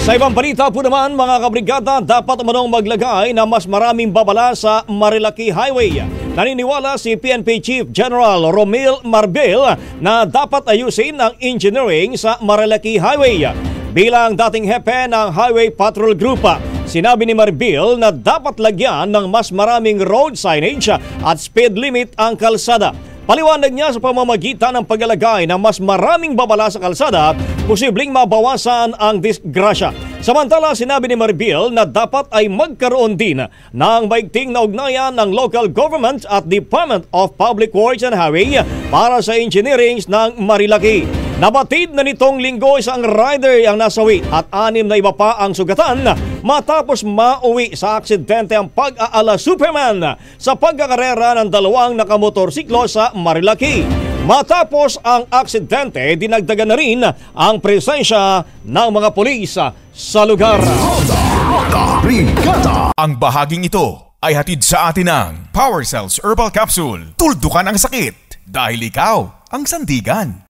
Sa ibang balita po naman mga kabrigada, dapat umanong maglagay na mas maraming babala sa Marilaki Highway. Naniniwala si PNP Chief General Romil Marbil na dapat ayusin ang engineering sa Marilaki Highway. Bilang dating hepe ng Highway Patrol Group, sinabi ni Marbil na dapat lagyan ng mas maraming road signage at speed limit ang kalsada. Paliwanag niya sa pamamagitan ng paglalagay ng mas maraming babala sa kalsada, posibleng mabawasan ang disgrasya. Samantala, sinabi ni Marbil na dapat ay magkaroon din ng maigting na ugnayan ng local government at Department of Public Works and Highway para sa engineering ng Marilaki. Nabatid na nitong linggo isang rider ang nasawi at 6 na iba pa ang sugatan matapos mauwi sa aksidente ang pag-aala Superman sa pagkakarera ng 2 nakamotorsiklo sa Marilaki. Matapos ang aksidente, dinagdagan na rin ang presensya ng mga pulis sa lugar. Ang bahaging ito ay hatid sa atin ng Power Cells Herbal Capsule. Tuldukan ang sakit dahil ikaw ang sandigan.